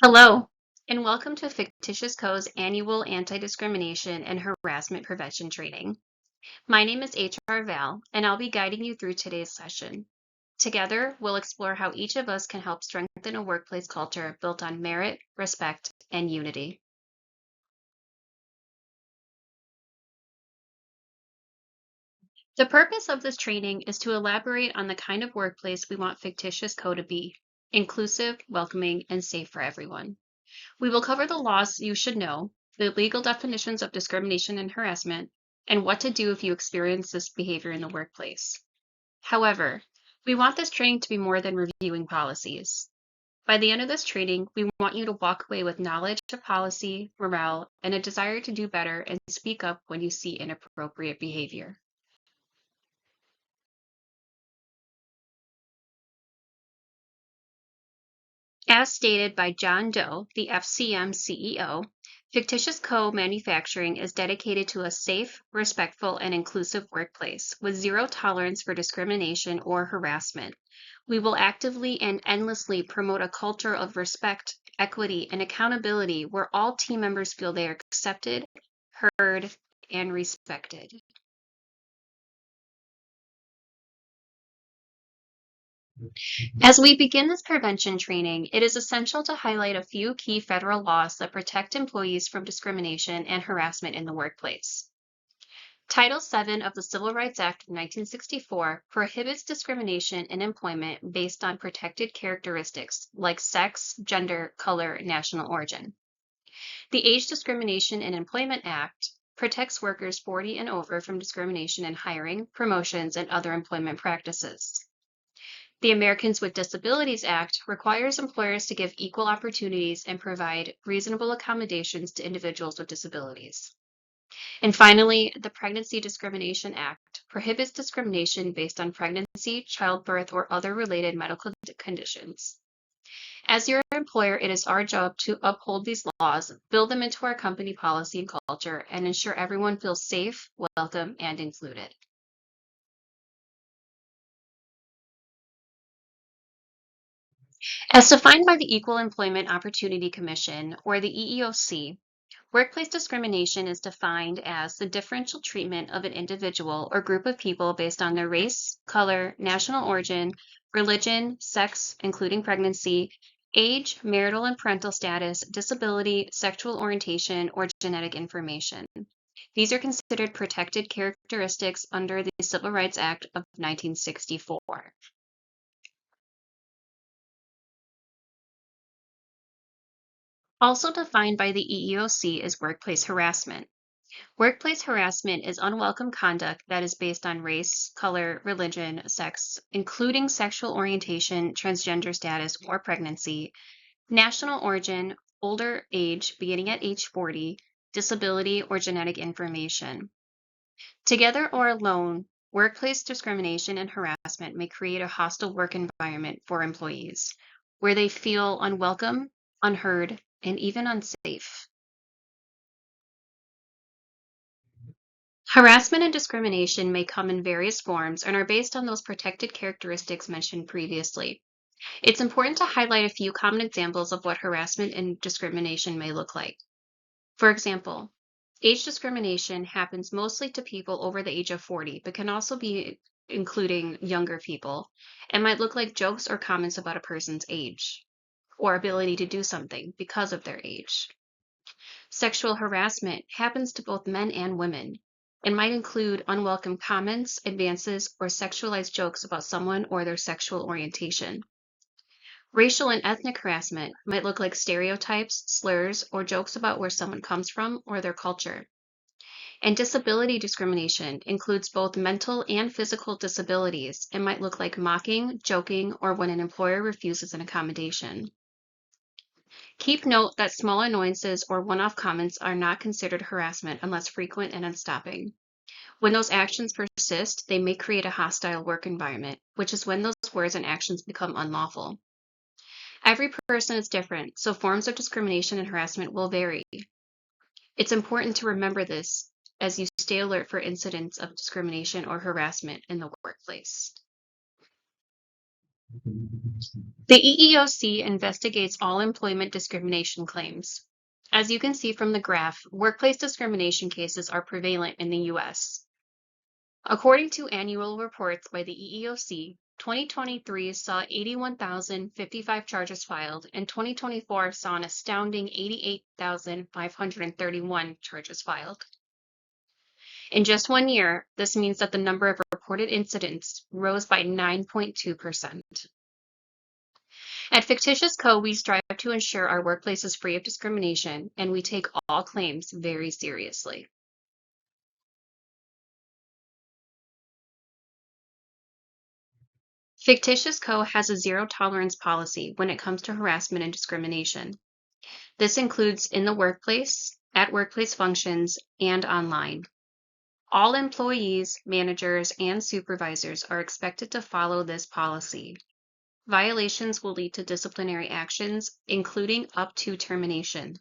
Hello, and welcome to Fictitious Co.'s annual anti-discrimination and harassment prevention training. My name is HR Val, and I'll be guiding you through today's session. Together, we'll explore how each of us can help strengthen a workplace culture built on merit, respect, and unity. The purpose of this training is to elaborate on the kind of workplace we want Fictitious Co. to be: inclusive, welcoming, and safe for everyone. We will cover the laws you should know, the legal definitions of discrimination and harassment, and what to do if you experience this behavior in the workplace. However, we want this training to be more than reviewing policies. By the end of this training, we want you to walk away with knowledge of policy, morale, and a desire to do better and speak up when you see inappropriate behavior. As stated by John Doe, the FCM CEO, Fictitious Co-Manufacturing is dedicated to a safe, respectful, and inclusive workplace with zero tolerance for discrimination or harassment. We will actively and endlessly promote a culture of respect, equity, and accountability where all team members feel they are accepted, heard, and respected. As we begin this prevention training, it is essential to highlight a few key federal laws that protect employees from discrimination and harassment in the workplace. Title VII of the Civil Rights Act of 1964 prohibits discrimination in employment based on protected characteristics like sex, gender, color, and national origin. The Age Discrimination in Employment Act protects workers 40 and over from discrimination in hiring, promotions, and other employment practices. The Americans with Disabilities Act requires employers to give equal opportunities and provide reasonable accommodations to individuals with disabilities. And finally, the Pregnancy Discrimination Act prohibits discrimination based on pregnancy, childbirth, or other related medical conditions. As your employer, it is our job to uphold these laws, build them into our company policy and culture, and ensure everyone feels safe, welcome, and included. As defined by the Equal Employment Opportunity Commission, or the EEOC, workplace discrimination is defined as the differential treatment of an individual or group of people based on their race, color, national origin, religion, sex, including pregnancy, age, marital and parental status, disability, sexual orientation, or genetic information. These are considered protected characteristics under the Civil Rights Act of 1964. Also defined by the EEOC is workplace harassment. Workplace harassment is unwelcome conduct that is based on race, color, religion, sex, including sexual orientation, transgender status, or pregnancy, national origin, older age beginning at age 40, disability, or genetic information. Together or alone, workplace discrimination and harassment may create a hostile work environment for employees, where they feel unwelcome, unheard, and even unsafe. Harassment and discrimination may come in various forms and are based on those protected characteristics mentioned previously. It's important to highlight a few common examples of what harassment and discrimination may look like. For example, age discrimination happens mostly to people over the age of 40, but can also be including younger people, and might look like jokes or comments about a person's age or ability to do something because of their age. Sexual harassment happens to both men and women and might include unwelcome comments, advances, or sexualized jokes about someone or their sexual orientation. Racial and ethnic harassment might look like stereotypes, slurs, or jokes about where someone comes from or their culture. And disability discrimination includes both mental and physical disabilities and might look like mocking, joking, or when an employer refuses an accommodation. Keep note that small annoyances or one-off comments are not considered harassment unless frequent and unstopping. When those actions persist, they may create a hostile work environment, which is when those words and actions become unlawful. Every person is different, so forms of discrimination and harassment will vary. It's important to remember this as you stay alert for incidents of discrimination or harassment in the workplace. The EEOC investigates all employment discrimination claims. As you can see from the graph, workplace discrimination cases are prevalent in the U.S. According to annual reports by the EEOC, 2023 saw 81,055 charges filed, and 2024 saw an astounding 88,531 charges filed. In just 1 year, this means that the number of reported incidents rose by 9.2%. At Fictitious Co., we strive to ensure our workplace is free of discrimination, and we take all claims very seriously. Fictitious Co. has a zero tolerance policy when it comes to harassment and discrimination. This includes in the workplace, at workplace functions, and online. All employees, managers, and supervisors are expected to follow this policy. Violations will lead to disciplinary actions, including up to termination.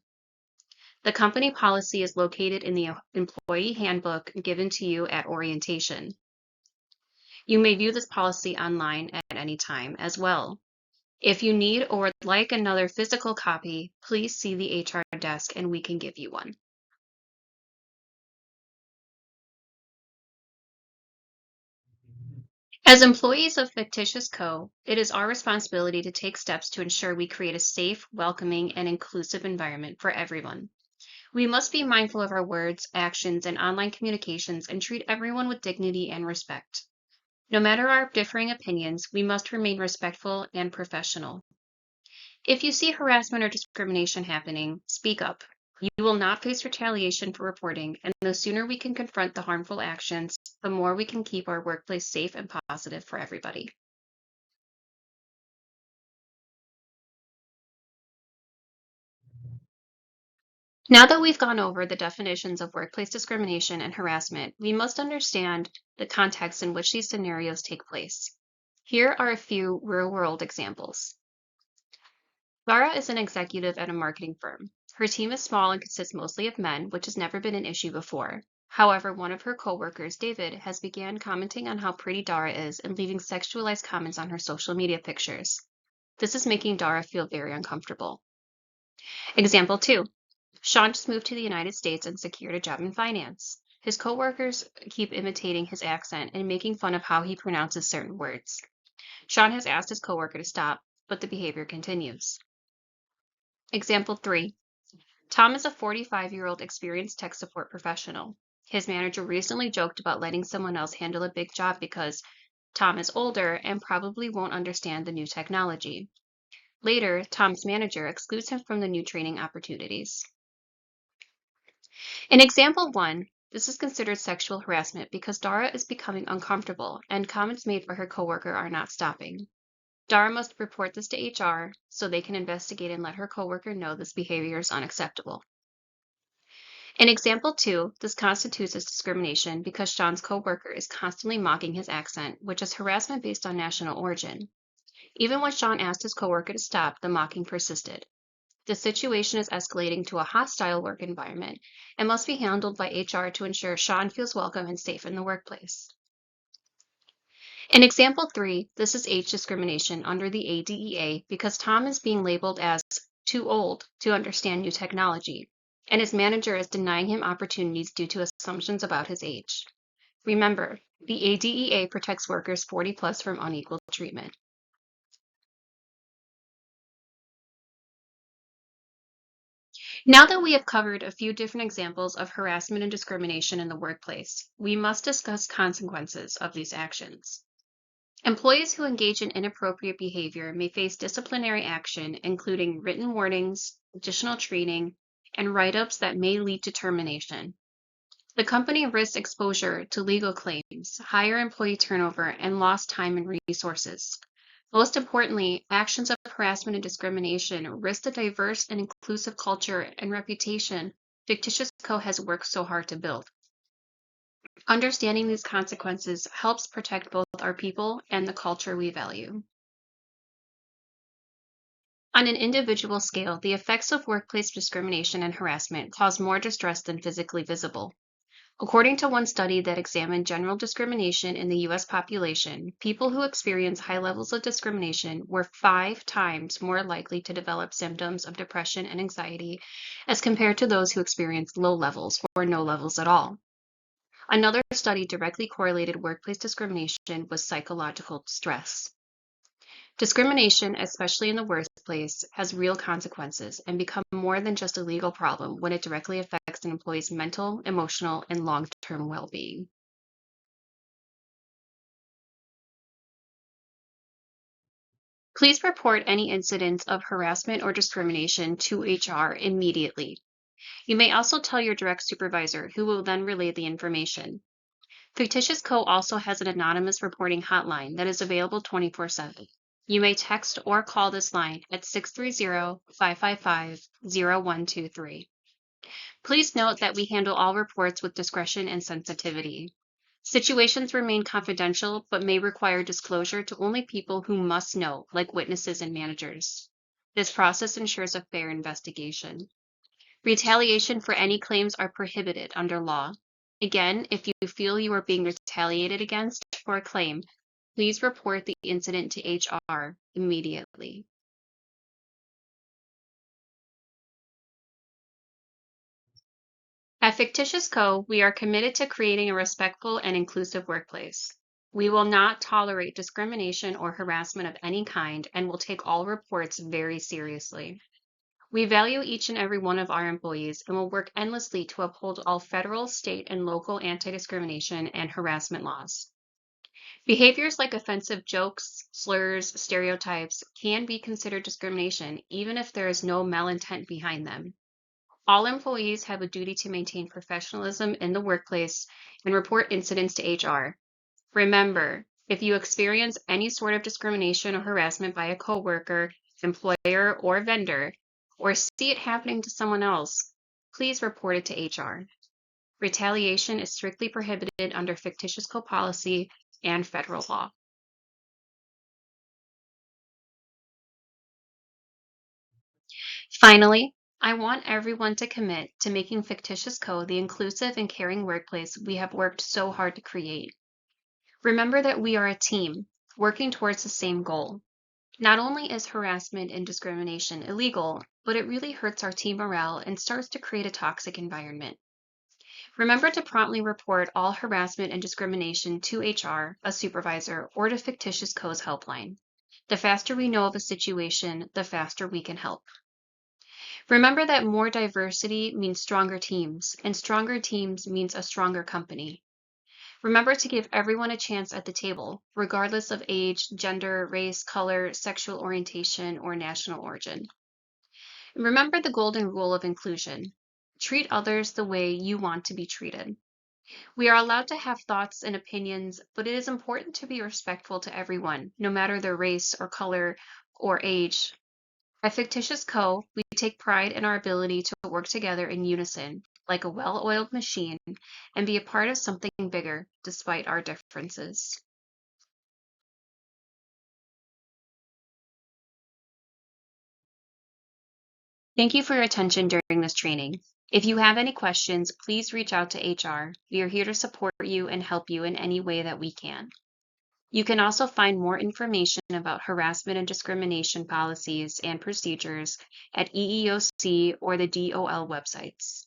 The company policy is located in the employee handbook given to you at orientation. You may view this policy online at any time as well. If you need or would like another physical copy, please see the HR desk and we can give you one. As employees of Fictitious Co., it is our responsibility to take steps to ensure we create a safe, welcoming, and inclusive environment for everyone. We must be mindful of our words, actions, and online communications and treat everyone with dignity and respect. No matter our differing opinions, we must remain respectful and professional. If you see harassment or discrimination happening, speak up. You will not face retaliation for reporting, and the sooner we can confront the harmful actions, the more we can keep our workplace safe and positive for everybody. Now that we've gone over the definitions of workplace discrimination and harassment, we must understand the context in which these scenarios take place. Here are a few real-world examples. Lara is an executive at a marketing firm. Her team is small and consists mostly of men, which has never been an issue before. However, one of her coworkers, David, has began commenting on how pretty Dara is and leaving sexualized comments on her social media pictures. This is making Dara feel very uncomfortable. Example 2. Sean just moved to the United States and secured a job in finance. His coworkers keep imitating his accent and making fun of how he pronounces certain words. Sean has asked his coworker to stop, but the behavior continues. Example 3. Tom is a 45-year-old experienced tech support professional. His manager recently joked about letting someone else handle a big job because Tom is older and probably won't understand the new technology. Later, Tom's manager excludes him from the new training opportunities. In example 1, this is considered sexual harassment because Dara is becoming uncomfortable and comments made by her coworker are not stopping. Dara must report this to HR so they can investigate and let her coworker know this behavior is unacceptable. In example 2, this constitutes as discrimination because Sean's coworker is constantly mocking his accent, which is harassment based on national origin. Even when Sean asked his coworker to stop, the mocking persisted. The situation is escalating to a hostile work environment and must be handled by HR to ensure Sean feels welcome and safe in the workplace. In example 3, this is age discrimination under the ADEA because Tom is being labeled as too old to understand new technology, and his manager is denying him opportunities due to assumptions about his age. Remember, the ADEA protects workers 40 plus from unequal treatment. Now that we have covered a few different examples of harassment and discrimination in the workplace, we must discuss consequences of these actions. Employees who engage in inappropriate behavior may face disciplinary action, including written warnings, additional training, and write-ups that may lead to termination. The company risks exposure to legal claims, higher employee turnover, and lost time and resources. Most importantly, actions of harassment and discrimination risk the diverse and inclusive culture and reputation Fictitious Co. has worked so hard to build. Understanding these consequences helps protect both our people and the culture we value. On an individual scale, the effects of workplace discrimination and harassment cause more distress than physically visible. According to one study that examined general discrimination in the US population, people who experience high levels of discrimination were 5 times more likely to develop symptoms of depression and anxiety as compared to those who experienced low levels or no levels at all. Another study directly correlated workplace discrimination with psychological stress. Discrimination, especially in the workplace, has real consequences and become more than just a legal problem when it directly affects an employee's mental, emotional, and long-term well-being. Please report any incidents of harassment or discrimination to HR immediately. You may also tell your direct supervisor, who will then relay the information. Fictitious Co. also has an anonymous reporting hotline that is available 24/7. You may text or call this line at 630-555-0123. Please note that we handle all reports with discretion and sensitivity. Situations remain confidential but may require disclosure to only people who must know, like witnesses and managers. This process ensures a fair investigation. Retaliation for any claims are prohibited under law. Again, if you feel you are being retaliated against for a claim, please report the incident to HR immediately. At Fictitious Co., we are committed to creating a respectful and inclusive workplace. We will not tolerate discrimination or harassment of any kind and will take all reports very seriously. We value each and every one of our employees and will work endlessly to uphold all federal, state, and local anti-discrimination and harassment laws. Behaviors like offensive jokes, slurs, stereotypes can be considered discrimination even if there is no malintent behind them. All employees have a duty to maintain professionalism in the workplace and report incidents to HR. Remember, if you experience any sort of discrimination or harassment by a coworker, employer, or vendor, or see it happening to someone else, please report it to HR. Retaliation is strictly prohibited under Fictitious Co policy and federal law. Finally, I want everyone to commit to making Fictitious Co the inclusive and caring workplace we have worked so hard to create. Remember that we are a team working towards the same goal. Not only is harassment and discrimination illegal, but it really hurts our team morale and starts to create a toxic environment. Remember to promptly report all harassment and discrimination to HR, a supervisor, or to Fictitious Co's helpline. The faster we know of a situation, the faster we can help. Remember that more diversity means stronger teams, and stronger teams means a stronger company. Remember to give everyone a chance at the table, regardless of age, gender, race, color, sexual orientation, or national origin. Remember the golden rule of inclusion. Treat others the way you want to be treated. We are allowed to have thoughts and opinions, but it is important to be respectful to everyone, no matter their race or color or age. At Fictitious Co., we take pride in our ability to work together in unison, like a well-oiled machine, and be a part of something bigger despite our differences. Thank you for your attention during this training. If you have any questions, please reach out to HR. We are here to support you and help you in any way that we can. You can also find more information about harassment and discrimination policies and procedures at EEOC or the DOL websites.